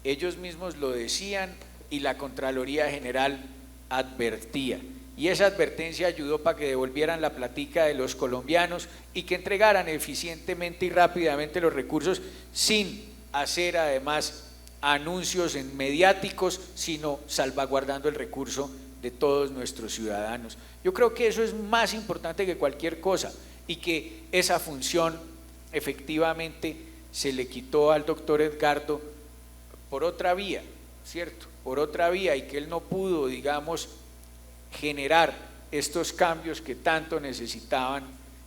C: ellos mismos lo decían y la Contraloría General advertía, y esa advertencia ayudó para que devolvieran la platica de los colombianos y que entregaran eficientemente y rápidamente los recursos, sin hacer además anuncios mediáticos, sino salvaguardando el recurso de todos nuestros ciudadanos. Yo creo que eso es más importante que cualquier cosa, y que esa función efectivamente se le quitó al doctor Edgardo por otra vía, ¿cierto? Por otra vía, y que él no pudo, digamos, generar estos cambios que tanto necesitaban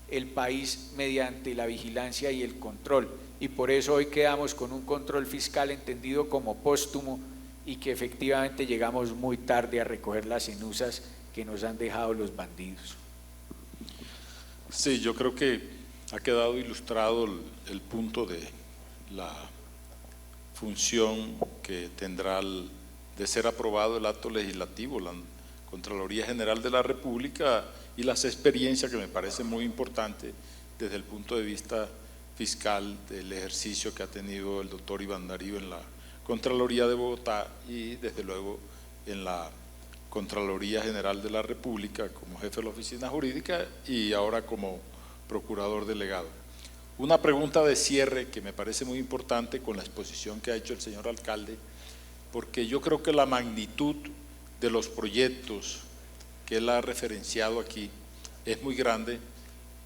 C: el país mediante la vigilancia y el control, y por eso hoy quedamos con un control fiscal entendido como póstumo, y que efectivamente llegamos muy tarde a recoger las cenuzas que nos han dejado los bandidos.
B: Sí, yo creo que ha quedado ilustrado el punto de la función que tendrá de ser aprobado el acto legislativo, la Contraloría General de la República, y las experiencias que me parecen muy importantes desde el punto de vista fiscal del ejercicio que ha tenido el doctor Iván Darío en la Contraloría de Bogotá y desde luego en la Contraloría General de la República como jefe de la oficina jurídica y ahora como procurador delegado. Una pregunta de cierre que me parece muy importante con la exposición que ha hecho el señor alcalde, porque yo creo que la magnitud de los proyectos que él ha referenciado aquí es muy grande,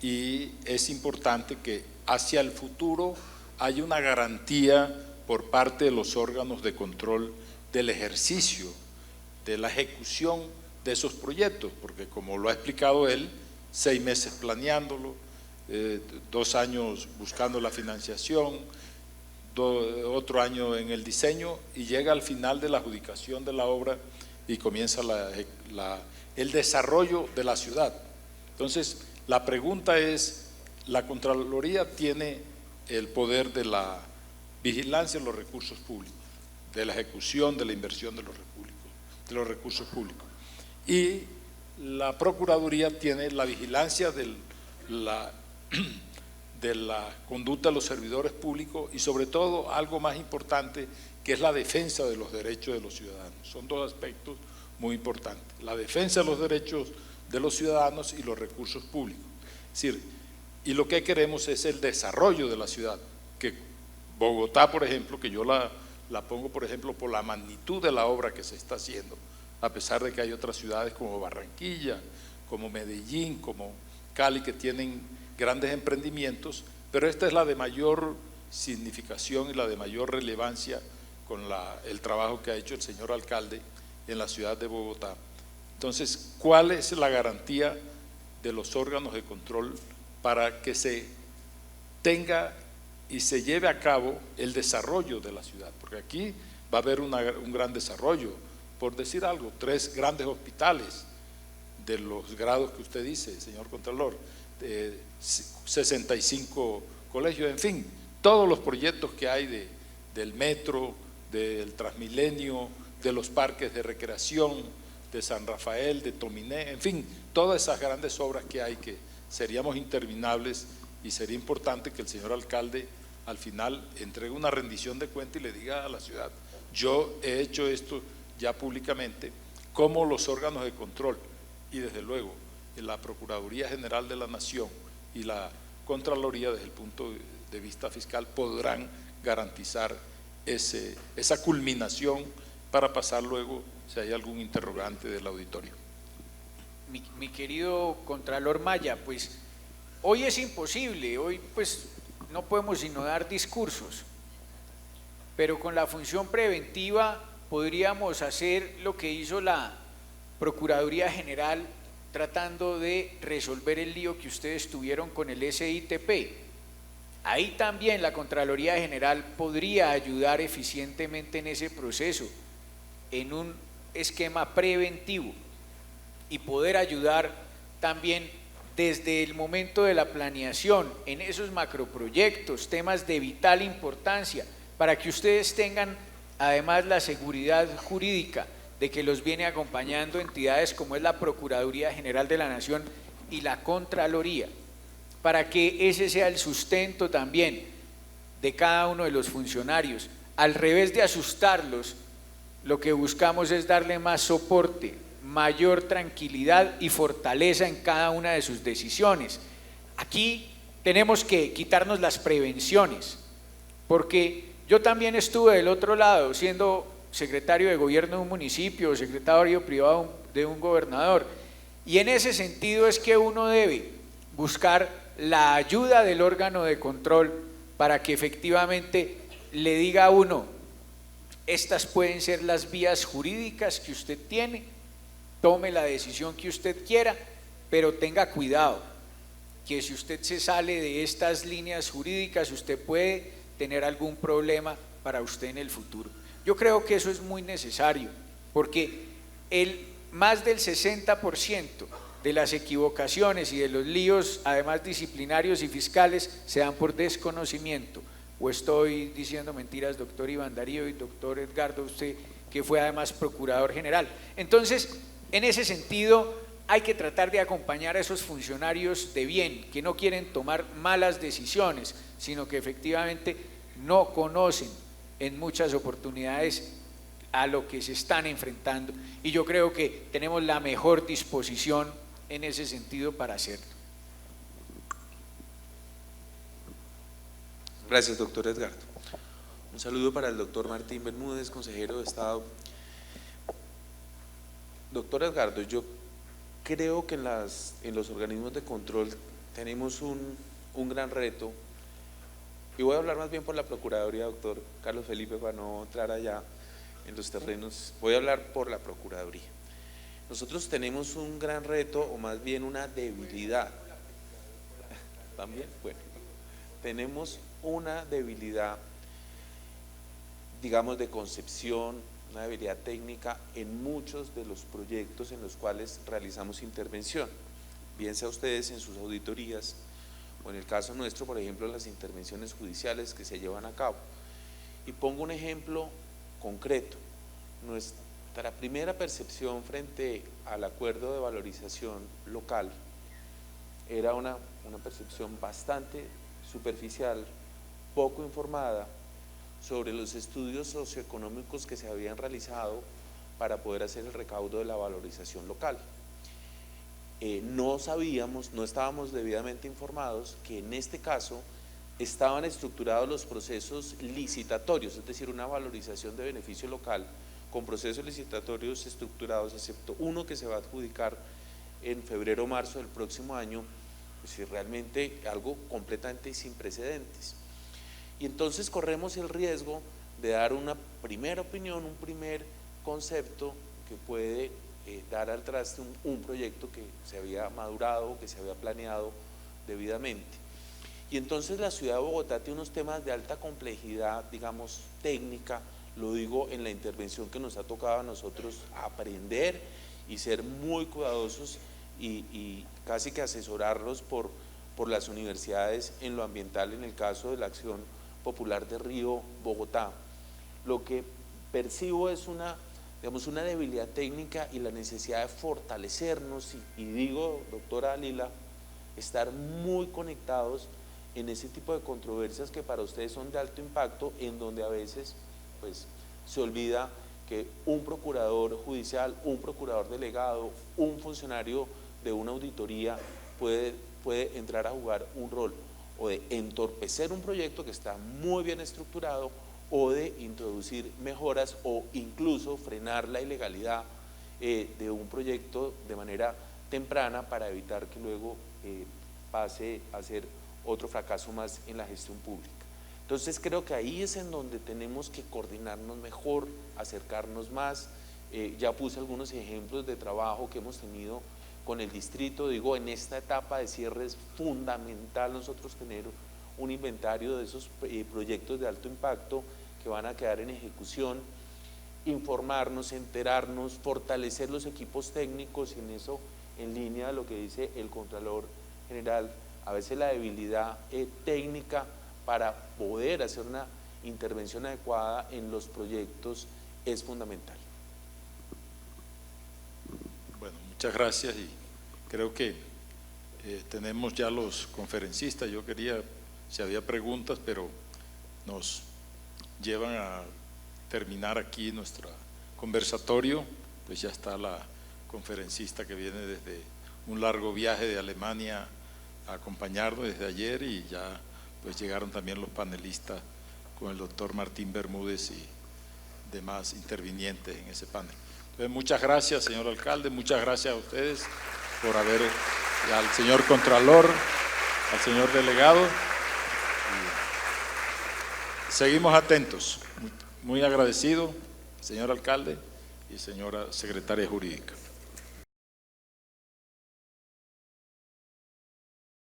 B: y es importante que hacia el futuro haya una garantía por parte de los órganos de control del ejercicio, de la ejecución de esos proyectos, porque como lo ha explicado él, 6 meses planeándolo, 2 años buscando la financiación, otro año en el diseño, y llega al final de la adjudicación de la obra y comienza el desarrollo de la ciudad. Entonces, la pregunta es, la Contraloría tiene el poder de la vigilancia de los recursos públicos, de la ejecución de la inversión de los recursos públicos, y la Procuraduría tiene la vigilancia de la conducta de los servidores públicos y sobre todo algo más importante, que es la defensa de los derechos de los ciudadanos. Son dos aspectos muy importantes, la defensa de los derechos de los ciudadanos y los recursos públicos. Es decir, y lo que queremos es el desarrollo de la ciudad, que Bogotá, por ejemplo, que yo la pongo, por ejemplo, por la magnitud de la obra que se está haciendo, a pesar de que hay otras ciudades como Barranquilla, como Medellín, como Cali, que tienen grandes emprendimientos, pero esta es la de mayor significación y la de mayor relevancia con el trabajo que ha hecho el señor alcalde en la ciudad de Bogotá. Entonces, ¿cuál es la garantía de los órganos de control para que se tenga y se lleve a cabo el desarrollo de la ciudad? Porque aquí va a haber un gran desarrollo, por decir algo, 3 grandes hospitales de los grados que usted dice, señor Contralor, 65 colegios, en fin, todos los proyectos que hay del metro, del Transmilenio, de los parques de recreación, de San Rafael, de Tominé, en fin, todas esas grandes obras que hay, que seríamos interminables, y sería importante que el señor alcalde al final entregue una rendición de cuenta y le diga a la ciudad: yo he hecho esto ya públicamente, como los órganos de control y desde luego la Procuraduría General de la Nación y la Contraloría desde el punto de vista fiscal podrán garantizar esa culminación para pasar luego si hay algún interrogante del auditorio.
C: Mi querido Contralor Maya, pues hoy es imposible, hoy pues no podemos sino dar discursos, pero con la función preventiva podríamos hacer lo que hizo la Procuraduría General tratando de resolver el lío que ustedes tuvieron con el SITP. Ahí también la Contraloría General podría ayudar eficientemente en ese proceso, en un esquema preventivo, y poder ayudar también desde el momento de la planeación en esos macroproyectos, temas de vital importancia, para que ustedes tengan además la seguridad jurídica de que los viene acompañando entidades como es la Procuraduría General de la Nación y la Contraloría, para que ese sea el sustento también de cada uno de los funcionarios. Al revés de asustarlos, lo que buscamos es darle más soporte, mayor tranquilidad y fortaleza en cada una de sus decisiones. Aquí tenemos que quitarnos las prevenciones, porque yo también estuve del otro lado, siendo secretario de gobierno de un municipio, secretario privado de un gobernador, y en ese sentido es que uno debe buscar la ayuda del órgano de control para que efectivamente le diga a uno: estas pueden ser las vías jurídicas que usted tiene, tome la decisión que usted quiera, pero tenga cuidado, que si usted se sale de estas líneas jurídicas, usted puede tener algún problema para usted en el futuro. Yo creo que eso es muy necesario, porque más del 60% de las equivocaciones y de los líos, además disciplinarios y fiscales, se dan por desconocimiento. ¿O estoy diciendo mentiras, doctor Iván Darío y doctor Edgardo, usted que fue además procurador general? Entonces, en ese sentido, hay que tratar de acompañar a esos funcionarios de bien, que no quieren tomar malas decisiones, sino que efectivamente no conocen en muchas oportunidades a lo que se están enfrentando, y yo creo que tenemos la mejor disposición en ese sentido para hacerlo.
D: Gracias, doctor Edgardo. Un saludo para el doctor Martín Bermúdez, consejero de Estado. Doctor Edgardo, yo creo que en los organismos de control tenemos un gran reto, y voy a hablar más bien por la Procuraduría, doctor Carlos Felipe, para no entrar allá en los terrenos. Voy a hablar por la Procuraduría. nosotros tenemos un gran reto, o más bien una debilidad. También, bueno, tenemos una debilidad, digamos, de concepción, una debilidad técnica en muchos de los proyectos en los cuales realizamos intervención, bien sea ustedes en sus auditorías o en el caso nuestro, por ejemplo, las intervenciones judiciales que se llevan a cabo. Y pongo un ejemplo concreto. Nuestra primera percepción frente al acuerdo de valorización local era una percepción bastante superficial, poco informada sobre los estudios socioeconómicos que se habían realizado para poder hacer el recaudo de la valorización local. No sabíamos, no estábamos debidamente informados que en este caso estaban estructurados los procesos licitatorios, es decir, una valorización de beneficio local con procesos licitatorios estructurados, excepto uno que se va a adjudicar en febrero o marzo del próximo año, pues realmente algo completamente sin precedentes. Y entonces corremos el riesgo de dar una primera opinión, un primer concepto que puede dar al traste un proyecto que se había madurado, que se había planeado debidamente. Y entonces la ciudad de Bogotá tiene unos temas de alta complejidad, digamos, técnica, lo digo en la intervención que nos ha tocado a nosotros aprender y ser muy cuidadosos y casi que asesorarlos por las universidades en lo ambiental, en el caso de la Acción Popular de Río Bogotá. Lo que percibo es una debilidad técnica y la necesidad de fortalecernos y digo, doctora Dalila, estar muy conectados en ese tipo de controversias que para ustedes son de alto impacto, en donde a veces pues se olvida que un procurador judicial, un procurador delegado, un funcionario de una auditoría puede entrar a jugar un rol o de entorpecer un proyecto que está muy bien estructurado o de introducir mejoras o incluso frenar la ilegalidad de un proyecto de manera temprana para evitar que luego pase a ser otro fracaso más en la gestión pública. Entonces creo que ahí es en donde tenemos que coordinarnos mejor, acercarnos más. Ya puse algunos ejemplos de trabajo que hemos tenido con el distrito. Digo, en esta etapa de cierre es fundamental nosotros tener un inventario de esos proyectos de alto impacto que van a quedar en ejecución, informarnos, enterarnos, fortalecer los equipos técnicos, y en eso, en línea de lo que dice el Contralor General, a veces la debilidad técnica para poder hacer una intervención adecuada en los proyectos es fundamental.
B: Bueno, muchas gracias, y creo que tenemos ya los conferencistas. Yo quería, si había preguntas, pero nos llevan a terminar aquí nuestro conversatorio. Pues ya está la conferencista que viene desde un largo viaje de Alemania a acompañarnos desde ayer, y ya pues llegaron también los panelistas con el doctor Martín Bermúdez y demás intervinientes en ese panel. Entonces, muchas gracias, señor alcalde, muchas gracias a ustedes por haber, al señor Contralor, al señor delegado. Y seguimos atentos. Muy agradecido, señor alcalde y señora secretaria jurídica.